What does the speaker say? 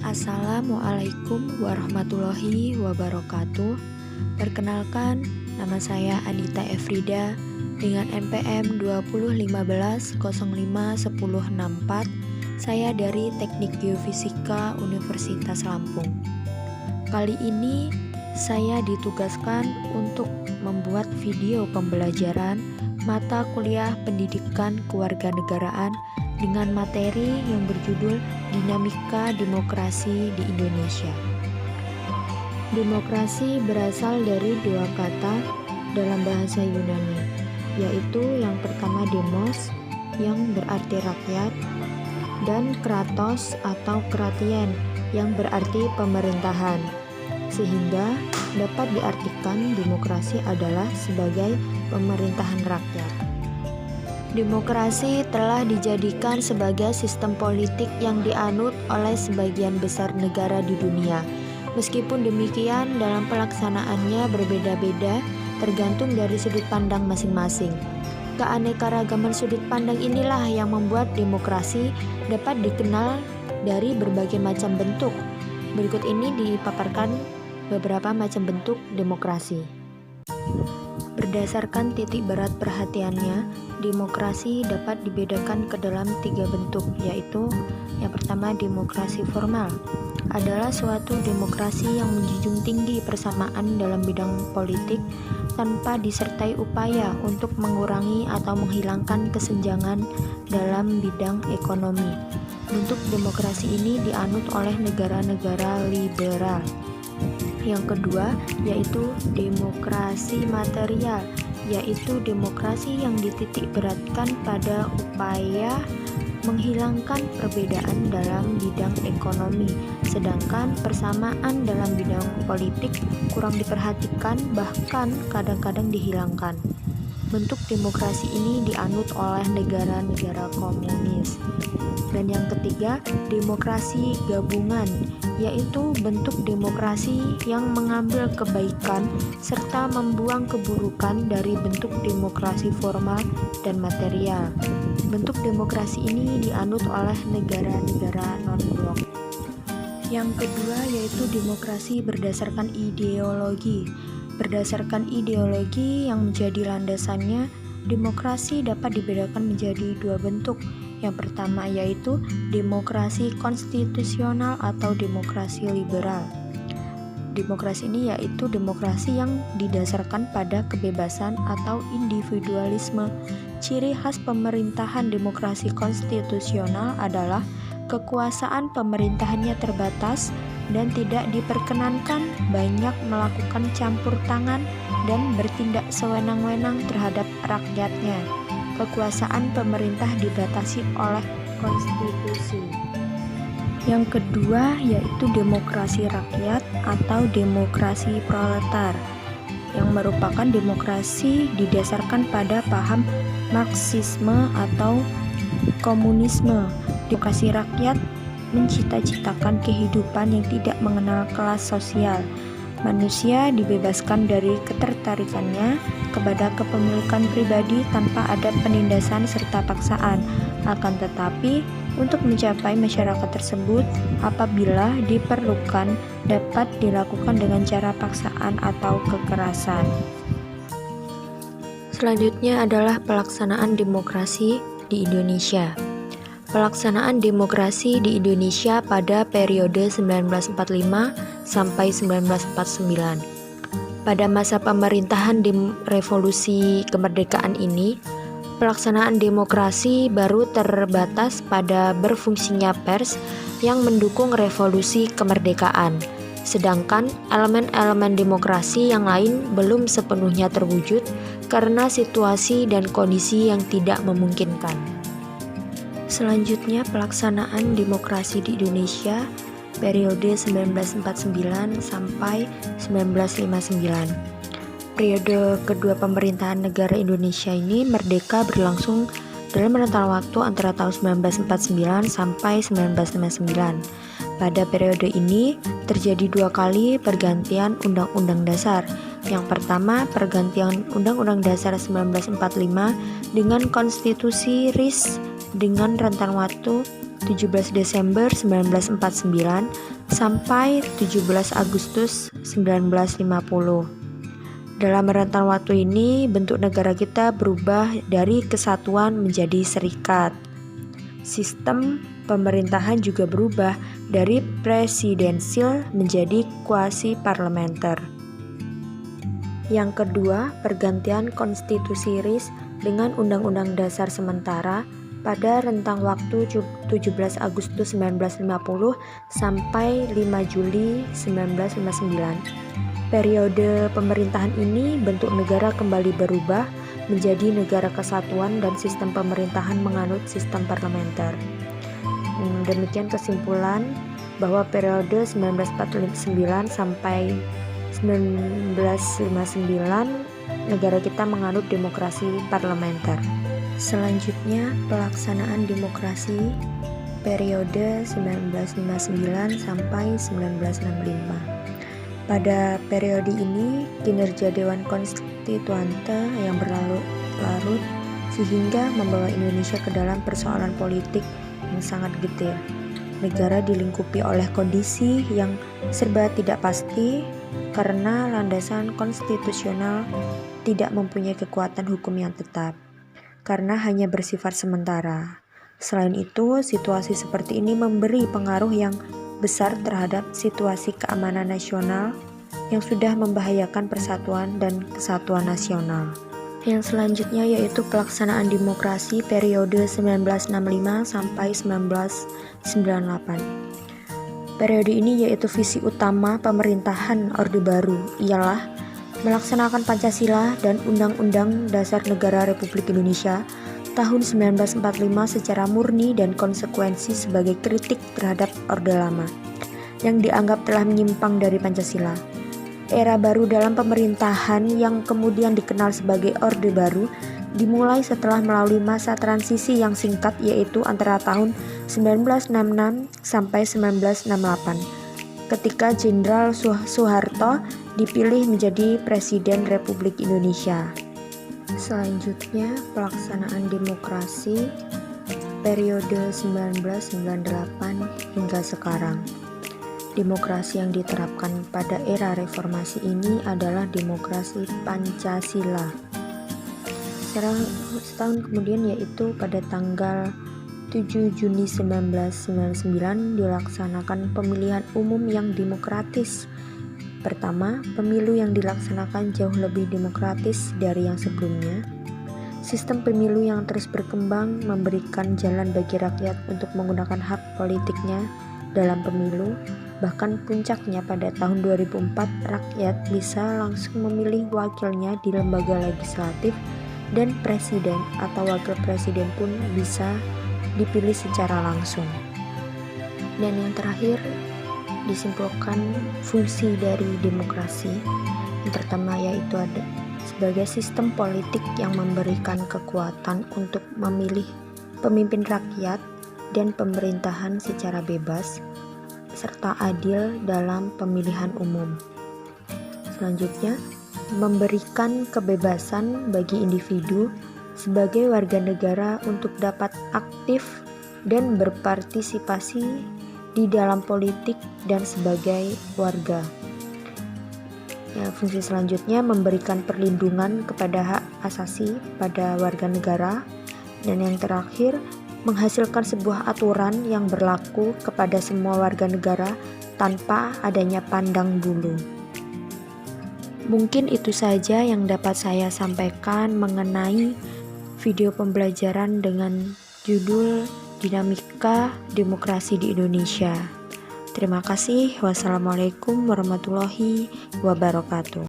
Assalamualaikum warahmatullahi wabarakatuh. Perkenalkan, nama saya Anita Efrida dengan NPM 2015051064. Saya dari Teknik Geofisika Universitas Lampung. Kali ini saya ditugaskan untuk membuat video pembelajaran mata kuliah Pendidikan Kewarganegaraan dengan materi yang berjudul Dinamika Demokrasi di Indonesia. Demokrasi berasal dari dua kata dalam bahasa Yunani, yaitu yang pertama demos yang berarti rakyat dan kratos atau kratien yang berarti pemerintahan, sehingga dapat diartikan demokrasi adalah sebagai pemerintahan rakyat. Demokrasi telah dijadikan sebagai sistem politik yang dianut oleh sebagian besar negara di dunia. Meskipun demikian, dalam pelaksanaannya berbeda-beda tergantung dari sudut pandang masing-masing. Keanekaragaman sudut pandang inilah yang membuat demokrasi dapat dikenal dari berbagai macam bentuk. Berikut ini dipaparkan beberapa macam bentuk demokrasi. Berdasarkan titik berat perhatiannya, demokrasi dapat dibedakan ke dalam tiga bentuk, yaitu yang pertama demokrasi formal adalah suatu demokrasi yang menjunjung tinggi persamaan dalam bidang politik tanpa disertai upaya untuk mengurangi atau menghilangkan kesenjangan dalam bidang ekonomi. Bentuk demokrasi ini dianut oleh negara-negara liberal. Yang kedua yaitu demokrasi material, yaitu demokrasi yang dititik beratkan pada upaya menghilangkan perbedaan dalam bidang ekonomi, sedangkan persamaan dalam bidang politik kurang diperhatikan, bahkan kadang-kadang dihilangkan. Bentuk demokrasi ini dianut oleh negara-negara komunis. Dan yang ketiga, demokrasi gabungan, yaitu bentuk demokrasi yang mengambil kebaikan serta membuang keburukan dari bentuk demokrasi formal dan material. Bentuk demokrasi ini dianut oleh negara-negara non-blok. Yang kedua yaitu demokrasi berdasarkan ideologi. Berdasarkan ideologi yang menjadi landasannya, demokrasi dapat dibedakan menjadi dua bentuk. Yang pertama yaitu demokrasi konstitusional atau demokrasi liberal. Demokrasi ini yaitu demokrasi yang didasarkan pada kebebasan atau individualisme. Ciri khas pemerintahan demokrasi konstitusional adalah kekuasaan pemerintahannya terbatas dan tidak diperkenankan banyak melakukan campur tangan dan bertindak sewenang-wenang terhadap rakyatnya. Kekuasaan pemerintah dibatasi oleh konstitusi. Yang kedua yaitu demokrasi rakyat atau demokrasi proletar, yang merupakan demokrasi didasarkan pada paham Marxisme atau komunisme. Demokrasi rakyat mencita-citakan kehidupan yang tidak mengenal kelas sosial. Manusia dibebaskan dari ketertarikannya kepada kepemilikan pribadi tanpa ada penindasan serta paksaan. Akan tetapi, untuk mencapai masyarakat tersebut, apabila diperlukan, dapat dilakukan dengan cara paksaan atau kekerasan. Selanjutnya adalah pelaksanaan demokrasi di Indonesia. Pelaksanaan demokrasi di Indonesia pada periode 1945 sampai 1949. Pada masa pemerintahan revolusi kemerdekaan ini, pelaksanaan demokrasi baru terbatas pada berfungsinya pers yang mendukung revolusi kemerdekaan. Sedangkan elemen-elemen demokrasi yang lain belum sepenuhnya terwujud karena situasi dan kondisi yang tidak memungkinkan. Selanjutnya, pelaksanaan demokrasi di Indonesia periode 1949 sampai 1959. Periode kedua pemerintahan negara Indonesia ini merdeka berlangsung dalam rentang waktu antara tahun 1949 sampai 1959. Pada periode ini terjadi dua kali pergantian Undang-Undang Dasar. Yang pertama, pergantian Undang-Undang Dasar 1945 dengan Konstitusi RIS dengan rentang waktu 17 Desember 1949 sampai 17 Agustus 1950. Dalam rentang waktu ini, bentuk negara kita berubah dari kesatuan menjadi serikat. Sistem pemerintahan juga berubah dari presidensil menjadi kuasi parlementer. Yang kedua, pergantian konstitusi RIS dengan Undang-Undang Dasar sementara pada rentang waktu 17 Agustus 1950 sampai 5 Juli 1959. Periode pemerintahan ini bentuk negara kembali berubah menjadi negara kesatuan dan sistem pemerintahan menganut sistem parlementer. Demikian kesimpulan bahwa periode 1949 sampai 1959 negara kita menganut demokrasi parlementer. Selanjutnya, pelaksanaan demokrasi periode 1959 sampai 1965. Pada periode ini, kinerja Dewan Konstituante yang berlarut-larut sehingga membawa Indonesia ke dalam persoalan politik yang sangat detail. Negara dilingkupi oleh kondisi yang serba tidak pasti karena landasan konstitusional tidak mempunyai kekuatan hukum yang tetap, karena hanya bersifat sementara. Selain itu, situasi seperti ini memberi pengaruh yang besar terhadap situasi keamanan nasional yang sudah membahayakan persatuan dan kesatuan nasional. Yang selanjutnya yaitu pelaksanaan demokrasi periode 1965 sampai 1998. Periode ini yaitu visi utama pemerintahan Orde Baru ialah melaksanakan Pancasila dan Undang-Undang Dasar Negara Republik Indonesia tahun 1945 secara murni dan konsekuensi sebagai kritik terhadap Orde Lama yang dianggap telah menyimpang dari Pancasila. Era baru dalam pemerintahan yang kemudian dikenal sebagai Orde Baru dimulai setelah melalui masa transisi yang singkat yaitu antara tahun 1966 sampai 1968 ketika Jenderal Soeharto dipilih menjadi Presiden Republik Indonesia. Selanjutnya, pelaksanaan demokrasi periode 1998 hingga sekarang. Demokrasi yang diterapkan pada era reformasi ini adalah demokrasi Pancasila. Setahun kemudian yaitu pada tanggal 7 Juni 1999 dilaksanakan pemilihan umum yang demokratis. Pertama, pemilu yang dilaksanakan jauh lebih demokratis dari yang sebelumnya. Sistem pemilu yang terus berkembang memberikan jalan bagi rakyat untuk menggunakan hak politiknya dalam pemilu. Bahkan puncaknya pada tahun 2004, rakyat bisa langsung memilih wakilnya di lembaga legislatif dan presiden atau wakil presiden pun bisa dipilih secara langsung. Dan yang terakhir, disimpulkan fungsi dari demokrasi. Yang pertama yaitu ada sebagai sistem politik yang memberikan kekuatan untuk memilih pemimpin rakyat dan pemerintahan secara bebas serta adil dalam pemilihan umum. Selanjutnya, memberikan kebebasan bagi individu sebagai warga negara untuk dapat aktif dan berpartisipasi di dalam politik dan sebagai warga. Fungsi selanjutnya memberikan perlindungan kepada hak asasi pada warga negara. Dan yang terakhir, menghasilkan sebuah aturan yang berlaku kepada semua warga negara tanpa adanya pandang bulu. Mungkin itu saja yang dapat saya sampaikan mengenai video pembelajaran dengan judul Dinamika Demokrasi di Indonesia. Terima kasih. Wassalamualaikum warahmatullahi wabarakatuh.